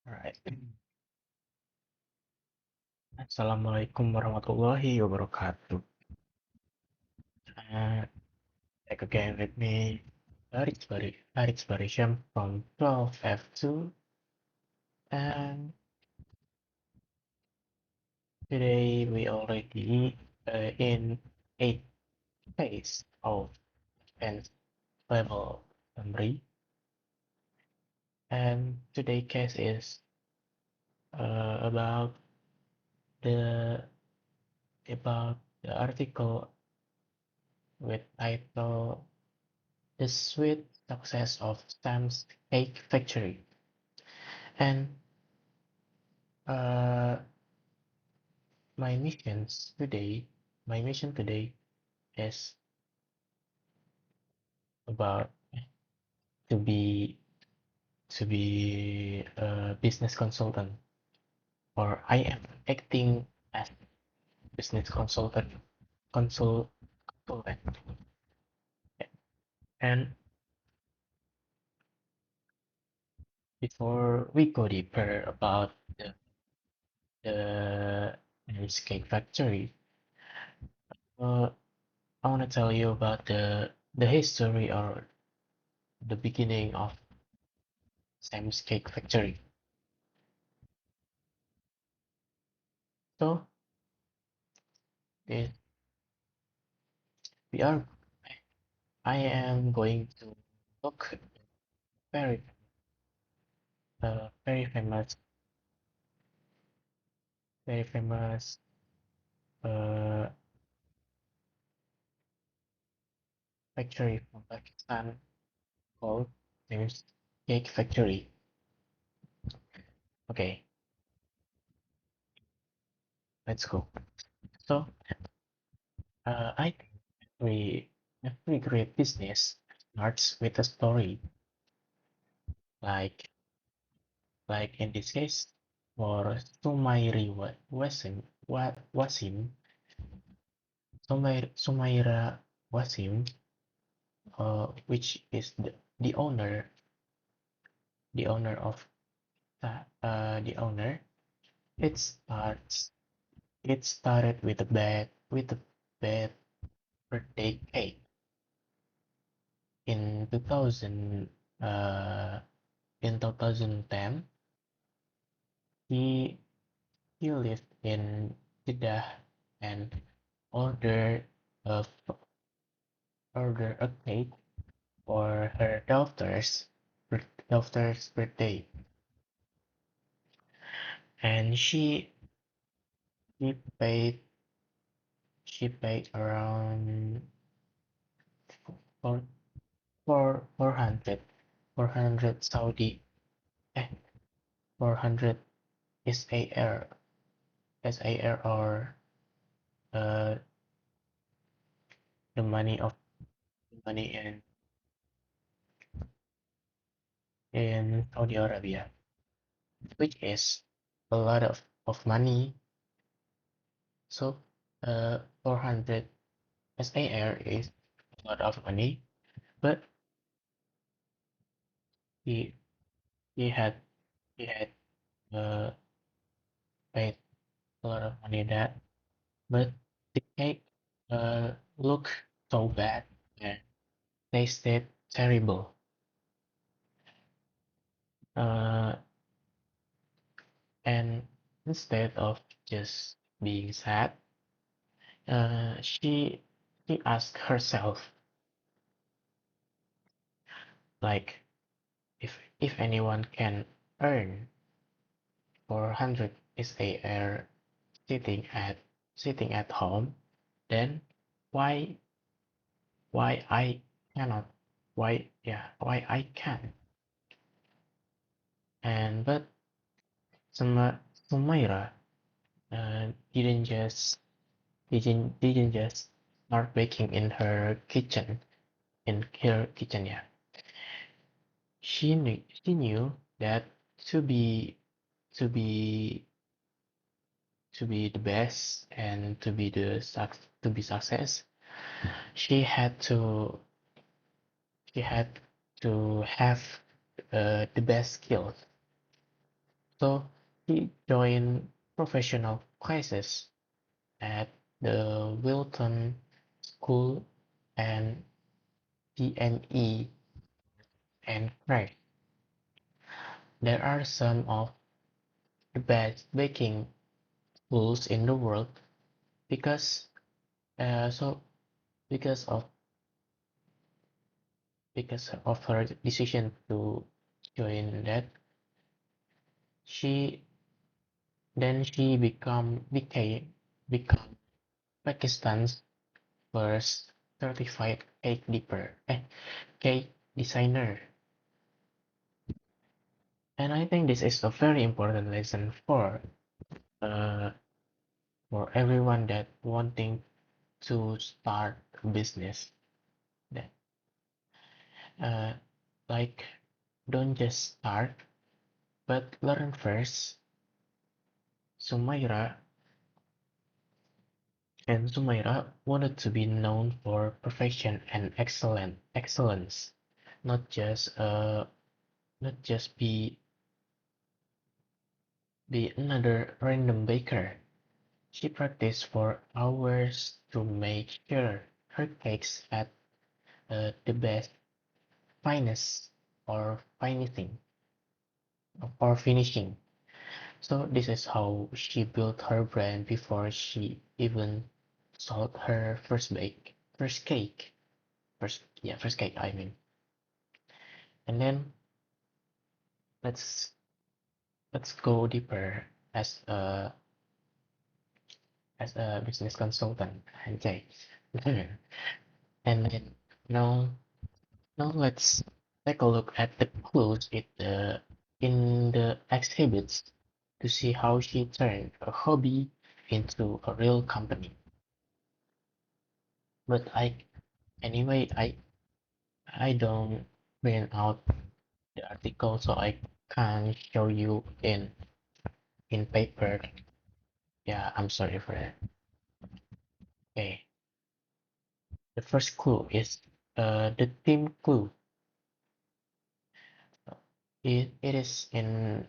Alright. Assalamualaikum warahmatullahi wabarakatuh. Uh, Back again with me, Aritz Barisham from 12F2, and today we already in 8th phase of advanced level memory, and today case is about the the article with title The Sweet Success of Sam's Cake Factory. And uh, my missions today, my mission today is about to be to be a business consultant, or I am acting as business consultant. And before we go deeper about the Cake Factory, uh, I want to tell you about the history or the beginning of Sam's Cake Factory. So eh, we are I am going to look very very famous very famous uh, factory from Pakistan called Sam's Cake Factory. Okay, let's go. So I think every great business starts with a story, like in this case for Sumairi Wasim, Sumaira Wasim, which is the owner, the owner of the owner. It starts. It started with a bad birthday cake in 2000. Uh, in 2010, he he lived in Jeddah and ordered a ordered a cake for her daughter's birthday, and she paid she paid around four, 400 Saudi, eh 400 SAR SAR, or uh the money in Saudi Arabia, which is a lot of money. So 400 SAR is a lot of money, but he he had he had uh paid a lot of money that, but the cake looked so bad and tasted terrible. Uh, and instead of just being sad, she asked herself, like, if anyone can earn 400 SAR sitting at home, then why I cannot? Why I can? And but Sumaira didn't just start baking in her kitchen yeah. She knew that to be to be to be the best and to be success, she had to she had to have the best skills. So he joined professional classes at the Wilton School and PME and Craig. There are some of the best baking schools in the world because so because of her decision to join that, she she become Pakistan's first certified cake designer. And I think this is a very important lesson uh, for everyone that wanting to start a business. That uh, like don't just start, but learn first. Sumaira Sumaira wanted to be known for perfection and excellence, not just not just be another random baker. She practiced for hours to make sure her cakes had the best, finest, or finishing finishing. So this is how she built her brand before she even sold her first cake, first cake. I mean, and then let's let's go deeper as a business consultant. Okay, and then now now let's take a look at the clues in the exhibits to see how she turned a hobby into a real company. But I don't print out the article, so I can't show you in paper. Yeah, I'm sorry for that. Okay, the first clue is the theme clue. It is in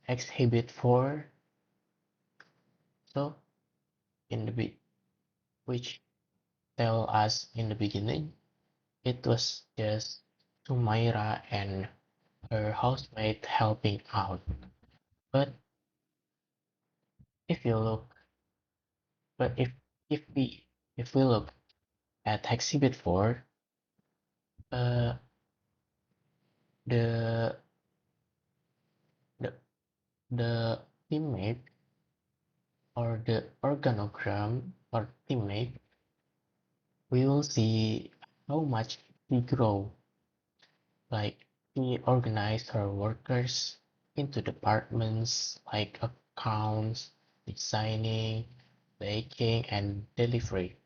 exhibit 4, so in the which tell us in the beginning it was just Sumaira and her housemate helping out. But if you look, but if we if we look at exhibit 4, uh, the the the teammate or the organogram or teammate, we will see how much he grow. Like he organized her workers into departments like accounts, designing, baking, and delivery.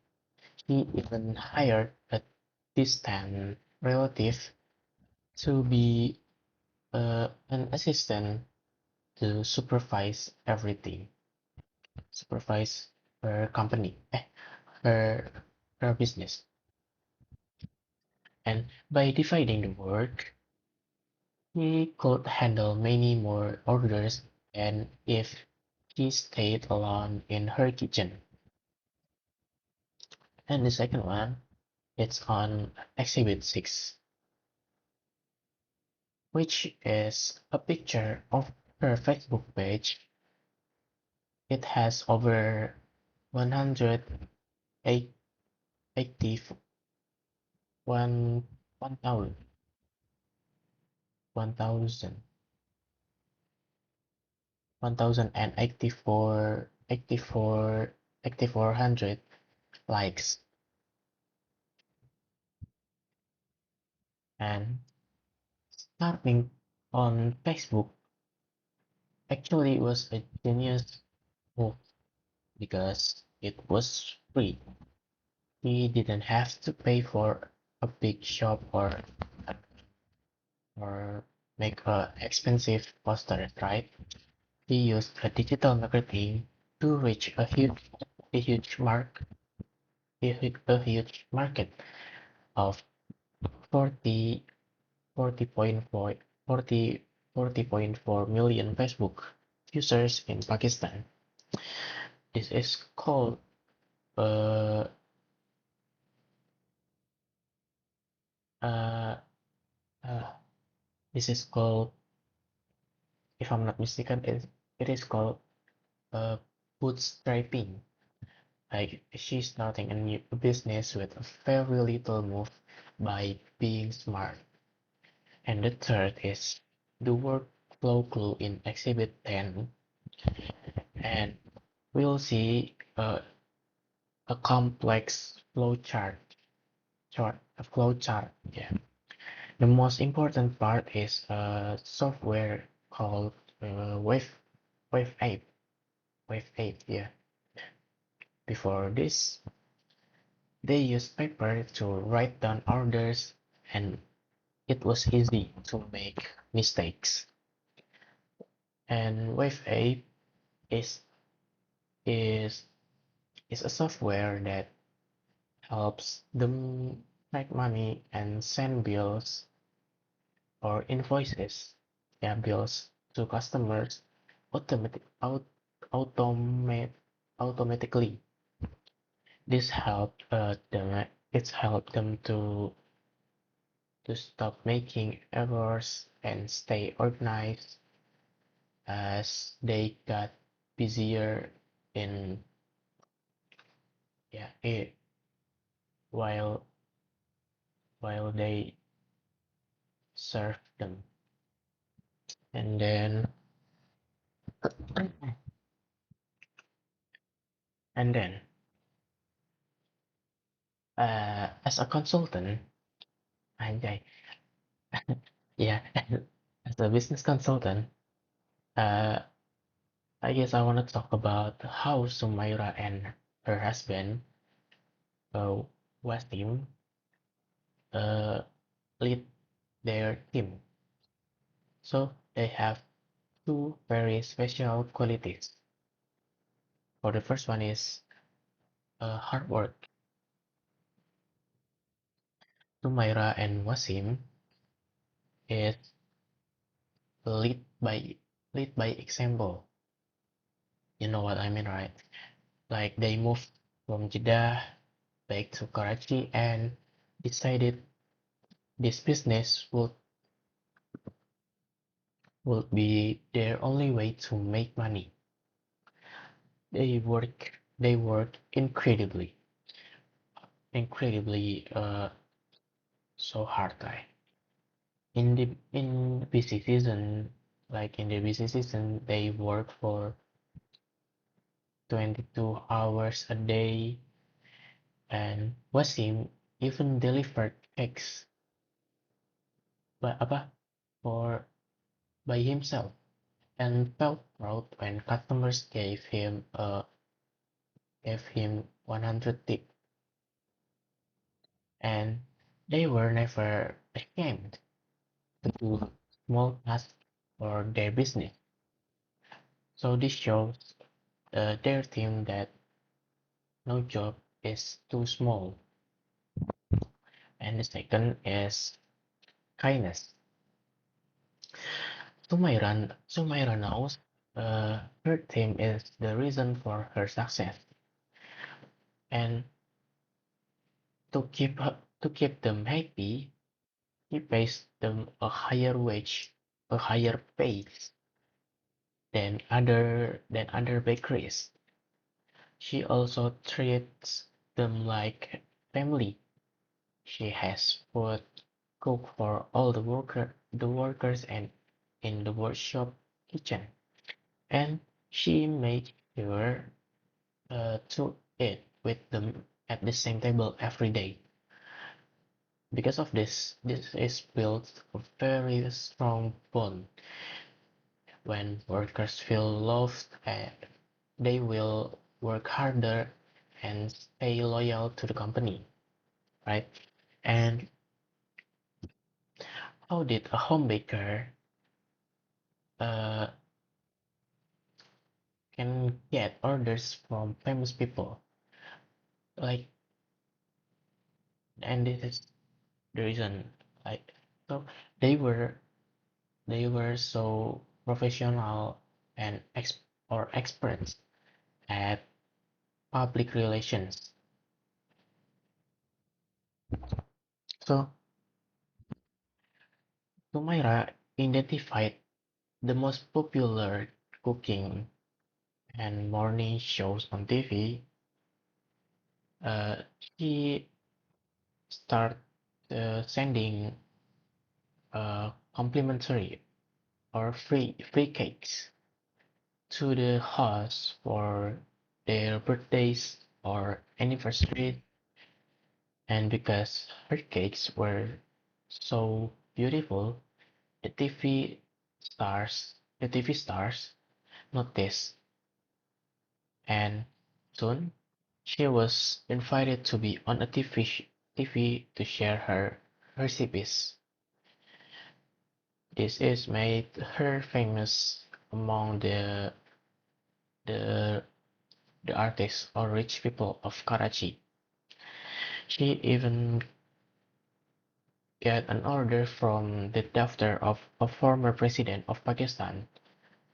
He even hired a distant relative to be an assistant to supervise her company, her business. And by dividing the work, he could handle many more orders than if she stayed alone in her kitchen. And the second one, it's on Exhibit 6, which is a picture of her Facebook page. It has over 181 1,000 1,084 likes. And starting on Facebook actually was a genius move because it was free. He didn't have to pay for a big shop or make a expensive poster, right? He used a digital marketing to reach a huge mark, a huge market of 40, 40.4, 40, 40.4 million Facebook. users in Pakistan. This is called uh, uh, uh, this is called, if I'm not mistaken, it is called uh, bootstrapping. Like she's starting a new business with a very little move by being smart. And the third is the workflow clue in Exhibit 10, and we'll see a complex flowchart. Yeah. The most important part is software called Wave 8. Wave 8, yeah. Before this, they used paper to write down orders, and it was easy to make mistakes. And Wave 8 is is is a software that helps them make money and send bills or invoices, yeah, bills to customers automatic out automate automatically. This helped them. It's helped them to stop making errors and stay organized as they got busier in, yeah, while while they serve them. And then and then as a consultant, I yeah, as a business consultant, uh, I guess I want to talk about how Sumaira and her husband, uh, Wasim, uh, lead their team. So they have two very special qualities. For the first one is hard work. Sumaira and Wasim is lead by lead by example. You know what I mean, right? Like they moved from Jeddah back to Karachi and decided this business would be their only way to make money. They work incredibly so hard, right? In the busy season, like in the busy season, they work for 22 hours a day, and Wasim even delivered cakes by apa for by himself and felt proud when customers gave him 100 tip, and they were never ashamed to do small tasks for their business. So this shows their team that no job is too small. And the second is kindness. Sumaira knows her team is the reason for her success, and to keep them happy, he pays them a higher wage, a higher pay than other bakeries. She also treats them like family. She has food cooked for all the workers and in the workshop kitchen, and she makes sure to eat with them at the same table every day. Because of this is built a very strong bond. When workers feel loved, they will work harder and stay loyal to the company, right? And how did a home baker uh, can get orders from famous people? Like, and this is the reason. Like, so they were they were so professional and experts at public relations. So Sumaira identified the most popular cooking and morning shows on TV. She started sending complimentary or free cakes to the hosts for their birthdays or anniversaries, and because her cakes were so beautiful, the TV stars noticed, and soon she was invited to be on a TV to share her recipes. This is made her famous among the the artists or rich people of Karachi. She even got an order from the daughter of a former president of Pakistan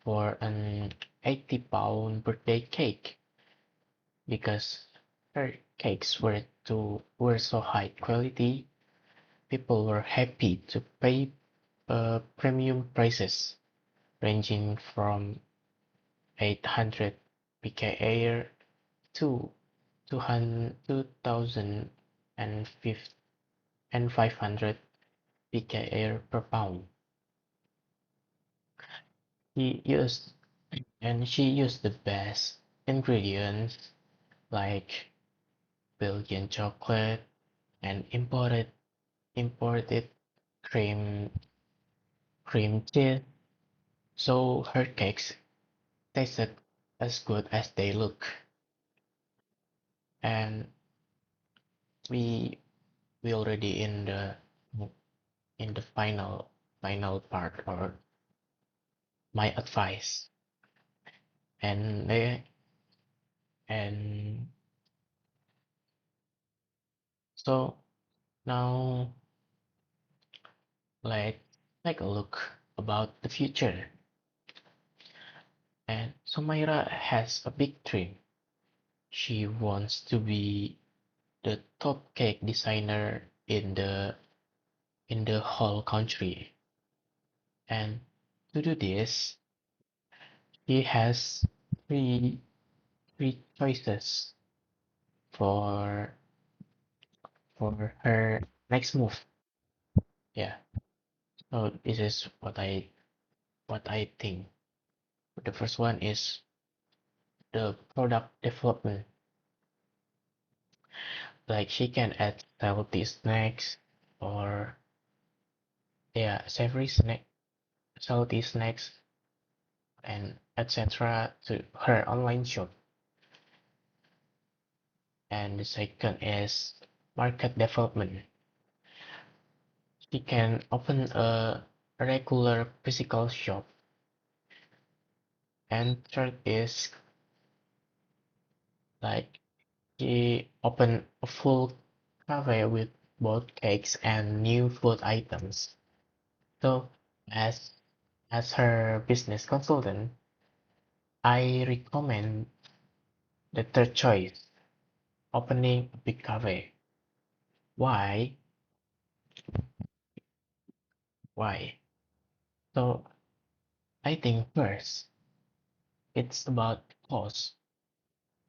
for an 80-pound birthday cake because her cakes were so high quality. People were happy to pay premium prices ranging from 800 PKA to 2,000 and 500 PKA per pound. She used she used the best ingredients like Belgian chocolate and imported cream cream cheese, so her cakes tasted as good as they look. And we we already in the final part or my advice, and they and so now let's take a look about the future. And Sumaira has a big dream. She wants to be the top cake designer in the whole country. And to do this, she has three three choices for for her next move. Yeah. So this is what I think. The first one is the product development. Like she can add salty snacks or yeah, savory snack, salty snacks and etc. to her online shop. And the second is market development. She can open a regular physical shop. And third is like she open a full cafe with both cakes and new food items. So as as her business consultant, I recommend the third choice, opening a big cafe. Why? Why? So I think first, it's about cost.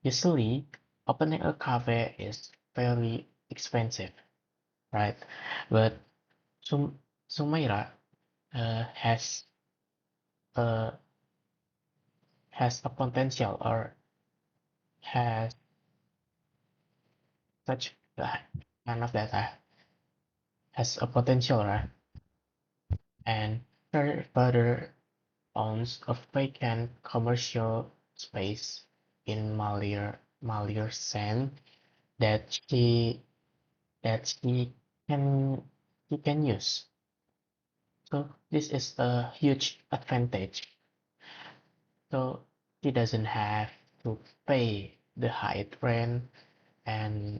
Usually, opening a cafe is fairly expensive, right? But Sumaira uh, has uh, has a potential or has such kind of data has a potential, right? And her father owns a vacant commercial space in Malir Sand that she can she can use. So this is a huge advantage. So she doesn't have to pay the high rent and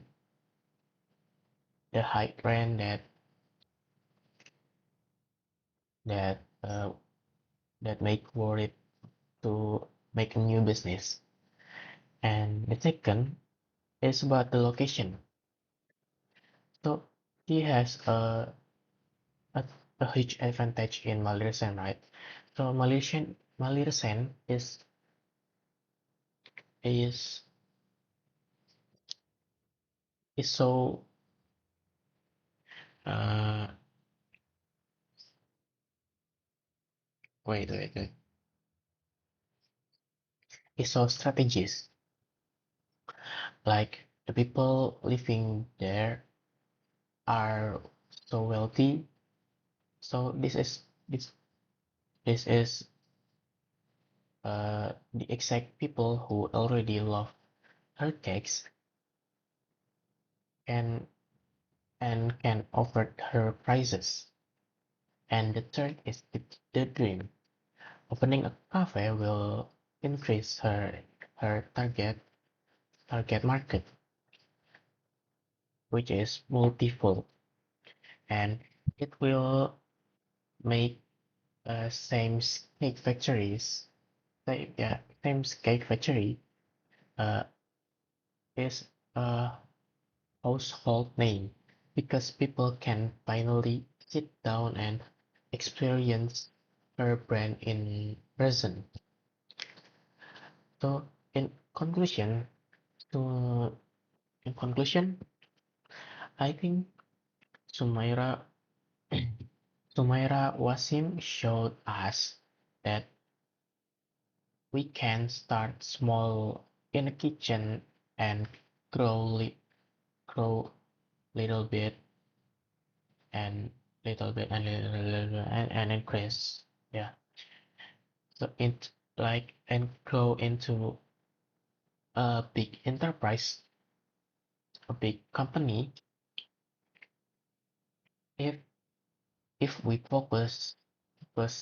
the high rent that that make worried to make a new business. And the second is about the location. So he has a, a huge advantage in Malirsen, right? So Malirsen is is so uh wait, is so strategist. Like the people living there are so wealthy. So this is the exact people who already love her cakes and and can offer her prices. And the third is the dream. Opening a cafe will increase her target market, which is multifold, and it will make same cake factories. Same cake factory uh, is a household name because people can finally sit down and experience her brand in person. So to in conclusion, I think Sumaira Sumaira Wasim showed us that we can start small in a kitchen and grow little bit and and increase. Yeah. So it like and grow into a big enterprise, a big company if we focus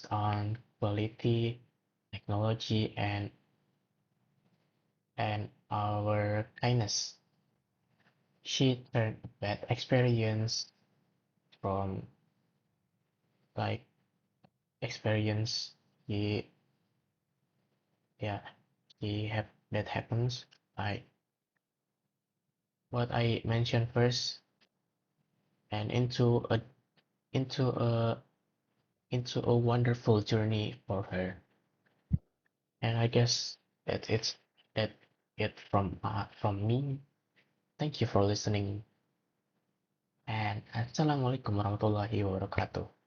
on quality, technology and our kindness. She turned bad experience from like experience he yeah he have that happens like what I mentioned first and into a into a wonderful journey for her. And I guess that it from me. Thank you for listening and assalamualaikum warahmatullahi wabarakatuh.